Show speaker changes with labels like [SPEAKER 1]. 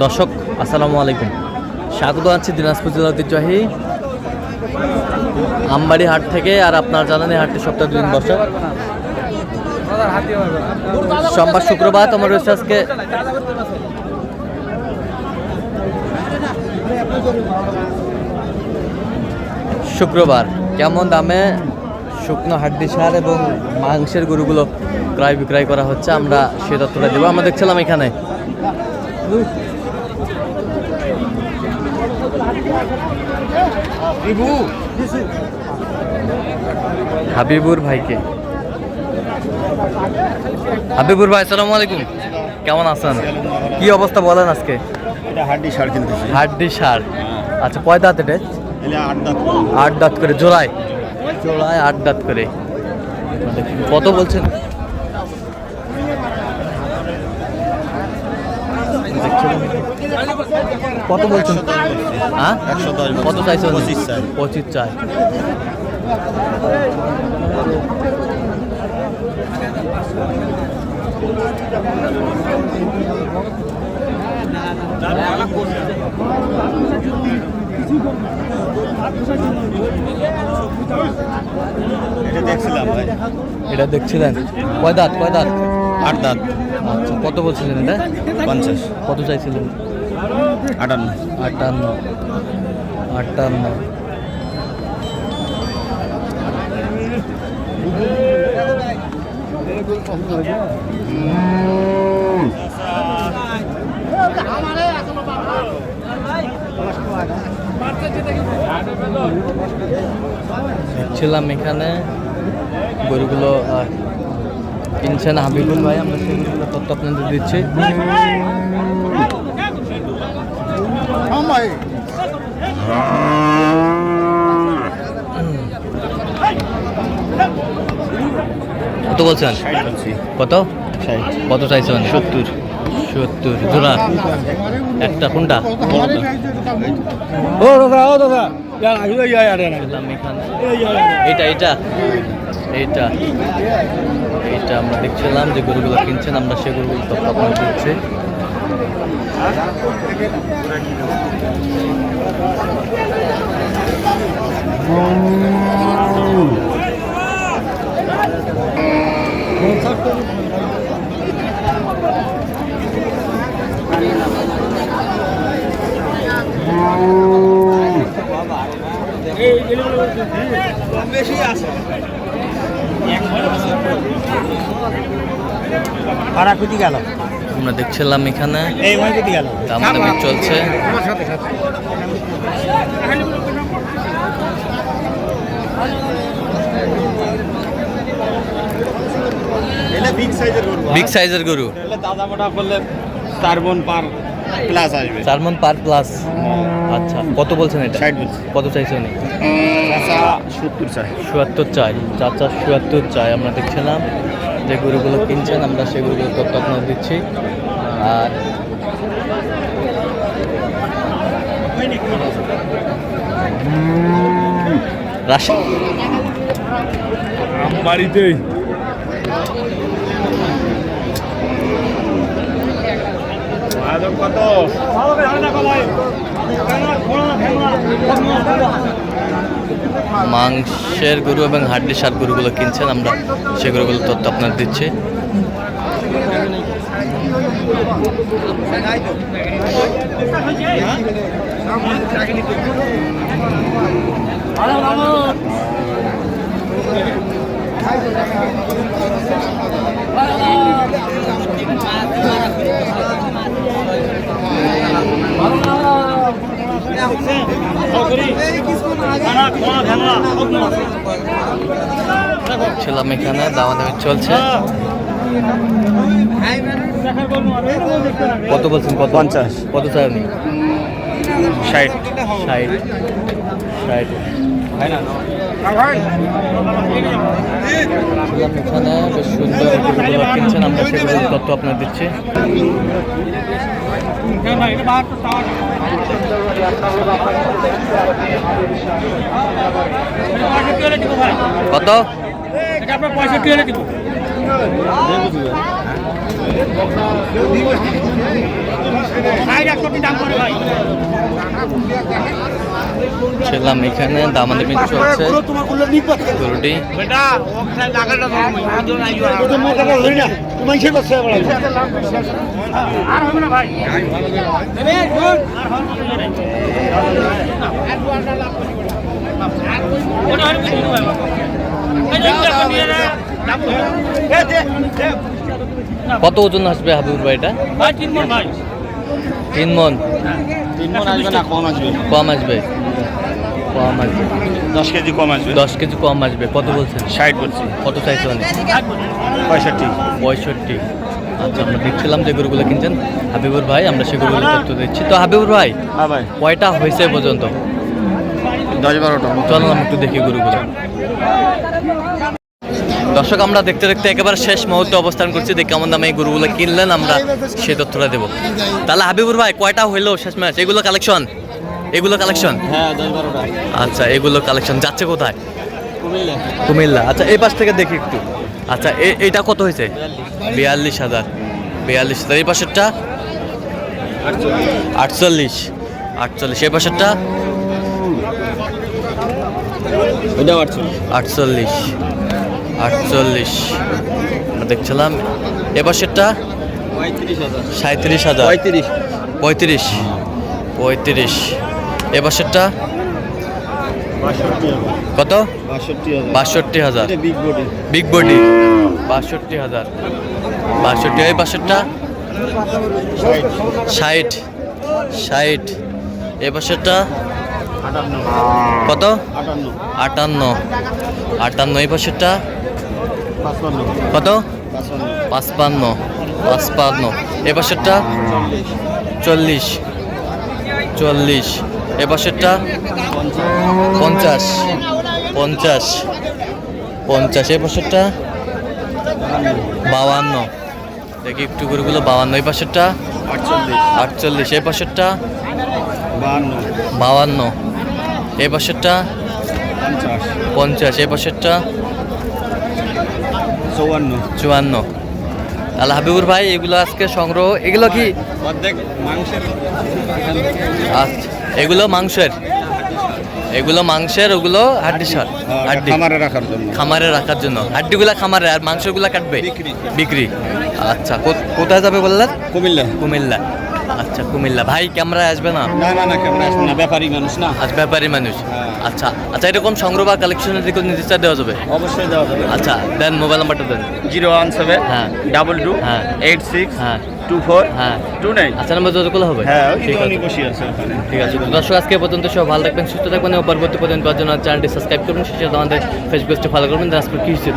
[SPEAKER 1] দর্শক আসসালামু আলাইকুম, স্বাগত আছি দিনাজপুর জেলার ঐতিহ্যবাহী আমবাড়ি হাট থেকে। আর আপনারা জানেন এই হাটটি সপ্তাহে 2 দিন বসে, সোমবার শুক্রবার। তোমার রয়েছে আজকে শুক্রবার। কেমন দামে শুকনো হাড্ডি সার এবং মাংসের গরুগুলো ক্রয় বিক্রয় করা হচ্ছে আমরা সে তথ্যটা দেবো। আমরা দেখছিলাম এখানে হাবিবুর ভাইকে। হাবিবুর ভাই আসসালামু আলাইকুম, কেমন আছেন? কি অবস্থা বলেন আজকে?
[SPEAKER 2] হাড্ডি সার কিনতেছি।
[SPEAKER 1] হাড্ডি সার, আচ্ছা কয় দাঁত এটা? 8 দাঁত করে, জোড়ায় 8 দাঁত করে। কত বলছেন? কত বলছেন? হ্যাঁ, কত চাইছেন? 25 চাই। এটা দেখছিলেন? কয় দাঁত? 8 দাঁত। আচ্ছা, কত বলছিলেন এটা?
[SPEAKER 2] 50।
[SPEAKER 1] কত চাইছিলেন? 58। দেখছিলাম এখানে গরুগুলো কিনছেন হাবিবুল ভাই, আমরা সেগুলো তথ্য আপনাদের দিচ্ছি। কত বলছেন? কত চাইছেন? 70 জোড়া। একটা কোনটা? এইটা আমরা দেখছিলাম যে গরুগুলো কিনছেন, আমরা সে গরুগুলো তথ্য আপনাদের দিচ্ছি। আমরা দেখছিলাম এখানে দামাদামি চলছে। বিগ সাইজের গরু,
[SPEAKER 2] দাদা মোটা করলে 4 মণ পার প্লাস আসবে।
[SPEAKER 1] 4 মণ পার প্লাস। আচ্ছা, কত বলছেন এটা?
[SPEAKER 2] 60।
[SPEAKER 1] কত চাইছেন?
[SPEAKER 2] 70 চাই।
[SPEAKER 1] 70 চাই। চাচা 70 চাই। আমরা দেখছিলাম যে গরুগুলো কিনছেন, আমরা সেই গরুগুলো তথ্য আপনাদের দিচ্ছি। আর
[SPEAKER 3] বাড়িতেই কত
[SPEAKER 1] মাংসের গরু এবং হাড্ডি সার গরুগুলো কিনছেন, আমরা সে গরুগুলো তথ্য আপনাদের দিচ্ছি। ছিলাম এখানে দামাদামি চলছে। কত বলছেন? 50। কত চাই? 60। এখানে বেশ সুন্দর গরুগুলো কিনছেন, আমরা সেগুলো তথ্য আপনার দিচ্ছি। কত?
[SPEAKER 3] 65 দিব।
[SPEAKER 1] ছিলাম এখানে দামাদামি চলছে গরুটি। কত ওজন আসবে হাবিবুর ভাই এটা? 3 মন।
[SPEAKER 2] 3 মণ আসবে না, কম আসবে।
[SPEAKER 1] কম আসবে, কম আসবে।
[SPEAKER 2] 10 কেজি কম আসবে।
[SPEAKER 1] 10 কেজি কম আসবে। কত বলছেন?
[SPEAKER 2] 60 বলছি।
[SPEAKER 1] কত চাইছে মানে?
[SPEAKER 2] 65।
[SPEAKER 1] 65। আচ্ছা, আমরা দেখছিলাম যে গরুগুলো কিনছেন হাবিবুর ভাই, আমরা সেই গরুগুলো তথ্য দিচ্ছি। তো হাবিবুর ভাই,
[SPEAKER 2] হ্যাঁ ভাই,
[SPEAKER 1] কয়টা হয়েছে এ পর্যন্ত?
[SPEAKER 2] 10-12টা।
[SPEAKER 1] চলো আমরা একটু দেখি গরুগুলো। দর্শক, আমরা দেখতে দেখতে একেবারে শেষ মুহূর্তে অবস্থান করছি। দেখি কেমন দামে এই গরুগুলো কিনলেন, আমরা সেই তথ্যটা দেবো। তাহলে হাবিবুর ভাই, কয়টা হইলো শেষ ম্যাচ? এগুলো কালেকশন? এগুলো কালেকশন?
[SPEAKER 2] হ্যাঁ, 10-12টা।
[SPEAKER 1] আচ্ছা, এগুলো কালেকশন। যাচ্ছে কোথায়?
[SPEAKER 2] কুমিল্লা।
[SPEAKER 1] কুমিল্লা। আচ্ছা, এই পাশ থেকে দেখি একটু। আচ্ছা, এইটা কত হয়েছে? 42,000। 42,000। এই পাশেরটা 48। 48। এই পাশেরটা
[SPEAKER 2] ওইটাও 48।
[SPEAKER 1] 48। 48 আমরা দেখছিলাম। এ পাশেরটা
[SPEAKER 2] 35,000।
[SPEAKER 1] 37,000। 35। 35। এ পাশেরটা
[SPEAKER 2] 62,000।
[SPEAKER 1] কত?
[SPEAKER 2] 62,000।
[SPEAKER 1] 62,000।
[SPEAKER 2] এটা বিগ বডি।
[SPEAKER 1] Big body 62,000। 62। এই পাশেরটা 60। 60। এ পাশেরটা
[SPEAKER 2] 58।
[SPEAKER 1] কত?
[SPEAKER 2] 58।
[SPEAKER 1] 58। 58। এই পাশেরটা
[SPEAKER 2] 55।
[SPEAKER 1] কত?
[SPEAKER 2] 55।
[SPEAKER 1] 55। 55। এ পাশেরটা 40। 40। এ পাশেরটা 50। 50। 50। এ পাশেরটা 52। দেখি একটু গরুগুলো 52। এই পাশেরটা
[SPEAKER 2] 48।
[SPEAKER 1] 48। এই পাশেরটা
[SPEAKER 2] 52।
[SPEAKER 1] 52। এই পাশেরটা
[SPEAKER 2] 50।
[SPEAKER 1] 50। এই পাশেরটা
[SPEAKER 2] 54।
[SPEAKER 1] 54। তাহলে হাবিবুর ভাই, এগুলো আজকে সংগ্রহ। এগুলো কি?
[SPEAKER 2] অর্ধেক মাংসের।
[SPEAKER 1] আচ্ছা, এগুলো মাংসের। এগুলো মাংসের, ওগুলো হাড্ডি সার। হাড্ডি
[SPEAKER 2] খামারে রাখার জন্য।
[SPEAKER 1] খামারে রাখার জন্য। হাড্ডিগুলা খামারে, আর মাংসগুলা কাটবে বিক্রি। আচ্ছা, কোথায় যাবে বললেন?
[SPEAKER 2] কুমিল্লা।
[SPEAKER 1] কুমিল্লা। আচ্ছা, কুমিল্লা। ভাই ক্যামেরায় আসবে না?
[SPEAKER 2] না না না, ক্যামেরা আসবে না, ব্যাপারী মানুষ না।
[SPEAKER 1] আজ ব্যাপারী মানুষ।
[SPEAKER 2] হ্যাঁ।
[SPEAKER 1] আচ্ছা আচ্ছা, এরকম সংগ্রহ বা কালেকশনের দিকে নির্দেশ দেওয়া যাবে?
[SPEAKER 2] অবশ্যই দেওয়া যাবে।
[SPEAKER 1] আচ্ছা, দেন, মোবাইল নাম্বারটা দেন।
[SPEAKER 2] 017
[SPEAKER 1] হ্যাঁ।
[SPEAKER 2] 22
[SPEAKER 1] হ্যাঁ।
[SPEAKER 2] 86
[SPEAKER 1] হ্যাঁ
[SPEAKER 2] 24
[SPEAKER 1] হ্যাঁ
[SPEAKER 2] 29।
[SPEAKER 1] আচ্ছা, নাম্বার যোগাযোগ করলে হবে?
[SPEAKER 2] হ্যাঁ, ওই
[SPEAKER 1] ঠিক
[SPEAKER 2] তো উনি
[SPEAKER 1] আছে,
[SPEAKER 2] বসে আছে ওখানে।
[SPEAKER 1] ঠিক আছে। তো দর্শক, আজকে পর্যন্ত সব ভালো থাকবেন, সুস্থ থাকবেন এবং পরবর্তী পর্যন্ত পাওয়ার জন্য চ্যানেলটি সাবস্ক্রাইব করবেন। সেই সাথে আমাদের ফেসবুক পেজটি ফলো করবেন। দিনাজপুর কৃষি।